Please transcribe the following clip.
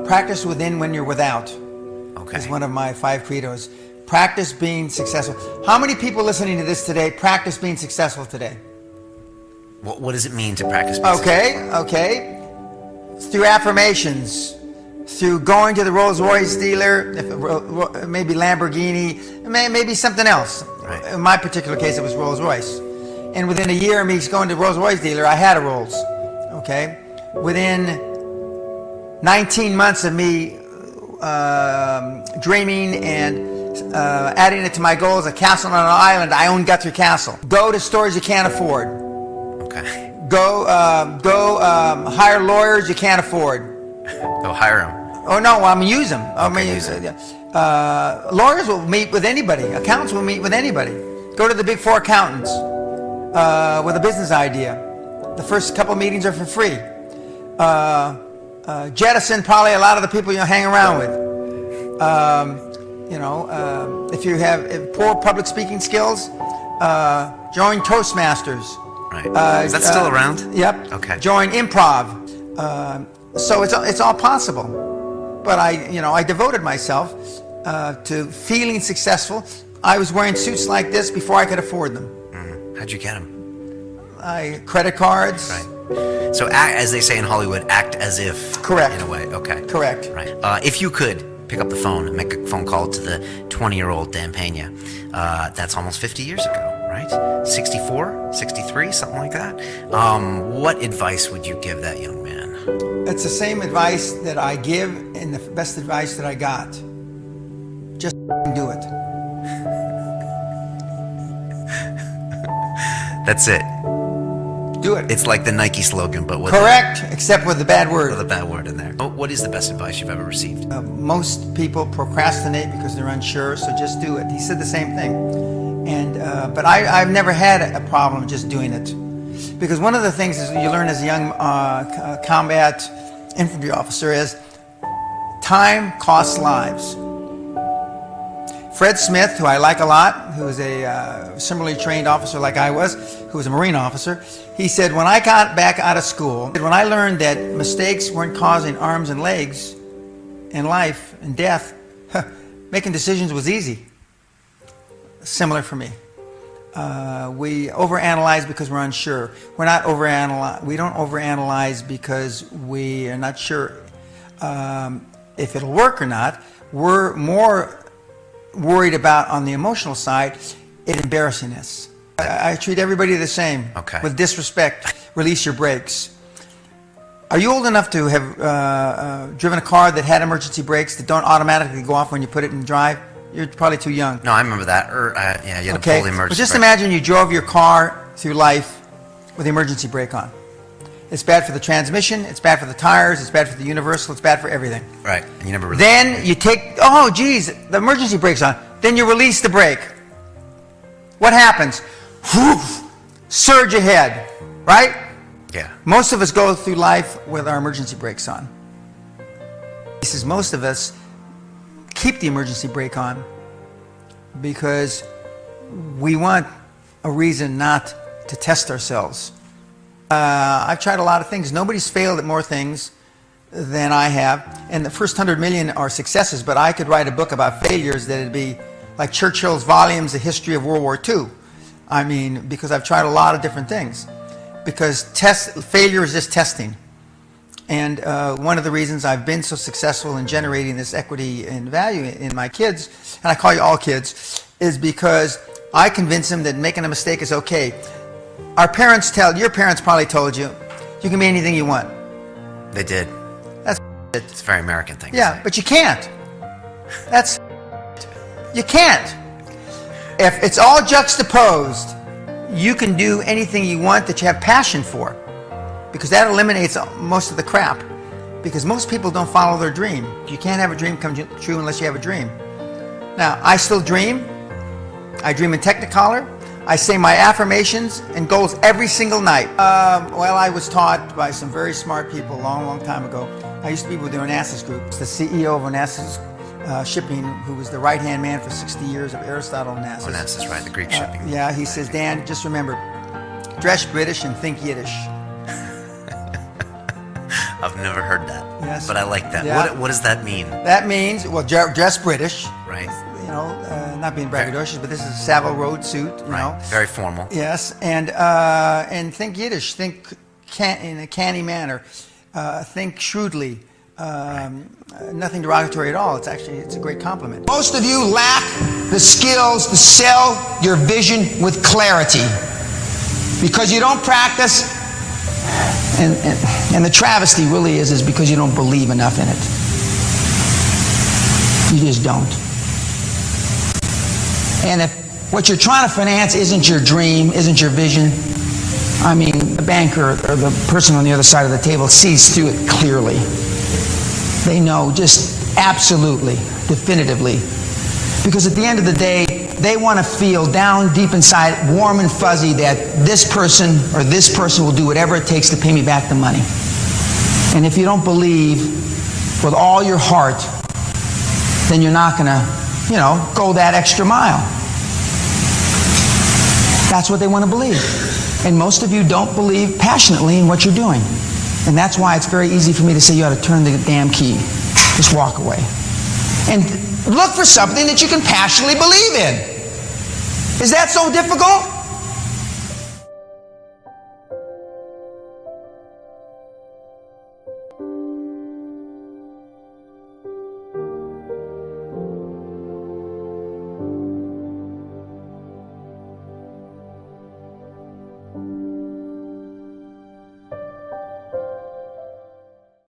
Practice within when you're without. Okay. Is one of my 5 credos. Practice being successful. How many people listening to this today practice being successful today? What does it mean to practice being successful? Okay. Through affirmations, through going to the Rolls-Royce dealer, maybe Lamborghini, maybe something else. Right. In my particular case, it was Rolls-Royce. And within a year of me going to the Rolls-Royce dealer, I had a Rolls. Okay. Within 19 months of me dreaming and adding it to my goals, a castle on an island, I own Guthrie Castle. Go to stores you can't afford. Okay. Go hire lawyers you can't afford. Go hire them. Oh no, use them. Use them. Lawyers will meet with anybody. Accountants will meet with anybody. Go to the big 4 accountants with a business idea. The first couple meetings are for free. Jettison probably a lot of the people you hang around with. If you have poor public speaking skills, join Toastmasters. Right. Is that still around? Yep. Okay. Join improv. So it's all possible. But I devoted myself to feeling successful. I was wearing suits like this before I could afford them. Mm-hmm. How'd you get them? Credit cards. Right. So, as they say in Hollywood, act as if. Correct. In a way, okay. Correct. Right. If you could pick up the phone and make a phone call to the 20-year-old Dàn Pena, that's almost 50 years ago, right? 64, 63, something like that. What advice would you give that young man? It's the same advice that I give and the best advice that I got. Just do it. That's it. Do it. It's like the Nike slogan, but with correct, except with the bad word. With a bad word in there. What is the best advice you've ever received? Most people procrastinate because they're unsure, so just do it. He said the same thing. And but I've never had a problem just doing it. Because one of the things is you learn as a young combat infantry officer is time costs lives. Fred Smith, who I like a lot, who was a similarly trained officer like I was, who was a Marine officer, he said, when I got back out of school, when I learned that mistakes weren't causing arms and legs and life and death, making decisions was easy. Similar for me. We overanalyze because we're unsure. We don't overanalyze because we are not sure if it'll work or not. We're more worried about, on the emotional side, it embarrassing us. I treat everybody the same. Okay. With disrespect. Release your brakes. Are you old enough to have driven a car that had emergency brakes that don't automatically go off when you put it in drive? You're probably too young. No, I remember that. Yeah, you had to pull the emergency Well, just brake. imagine you drove your car through life with the emergency brake on. It's bad for the transmission, it's bad for the tires, it's bad for the universal, it's bad for everything. Right, and you never really... Then you take, oh geez, the emergency brake's on. Then you release the brake. What happens? Whew, surge ahead, right? Yeah. Most of us go through life with our emergency brakes on. This is most of us keep the emergency brake on because we want a reason not to test ourselves. I've tried a lot of things. Nobody's failed at more things than I have, and the first 100 million are successes, but I could write a book about failures that would be like Churchill's volumes, The History of World War II. I mean, because I've tried a lot of different things. Because failure is just testing. And one of the reasons I've been so successful in generating this equity and value in my kids, and I call you all kids, is because I convince them that making a mistake is okay. Your parents probably told you, you can be anything you want. They did. That's it. It's a very American thing. Yeah, but you can't. You can't. If it's all juxtaposed, you can do anything you want that you have passion for. Because that eliminates most of the crap. Because most people don't follow their dream. You can't have a dream come true unless you have a dream. Now, I still dream. I dream in Technicolor. I say my affirmations and goals every single night. Well, I was taught by some very smart people a long, long time ago. I used to be with the Onassis Group. The CEO of Onassis Shipping, who was the right-hand man for 60 years of Aristotle Onassis. Onassis, right, the Greek shipping. Yeah, he says, Dan, just remember, dress British and think Yiddish. I've never heard that. Yes. But I like that. Yeah. What does that mean? That means, well, dress British. Right. You know, not being braggadocious, but this is a Savile Road suit, you know. Very formal. Yes, and think Yiddish, think in a canny manner, think shrewdly. Nothing derogatory at all. It's a great compliment. Most of you lack the skills to sell your vision with clarity because you don't practice, and the travesty really is because you don't believe enough in it. You just don't. And if what you're trying to finance isn't your dream, isn't your vision, I mean, the banker or the person on the other side of the table sees through it clearly. They know just absolutely, definitively. Because at the end of the day, they want to feel down deep inside, warm and fuzzy, that this person or this person will do whatever it takes to pay me back the money. And if you don't believe with all your heart, then you're not going to, you know, go that extra mile. That's what they want to believe. And most of you don't believe passionately in what you're doing. And that's why it's very easy for me to say you ought to turn the damn key. Just walk away. And look for something that you can passionately believe in. Is that so difficult?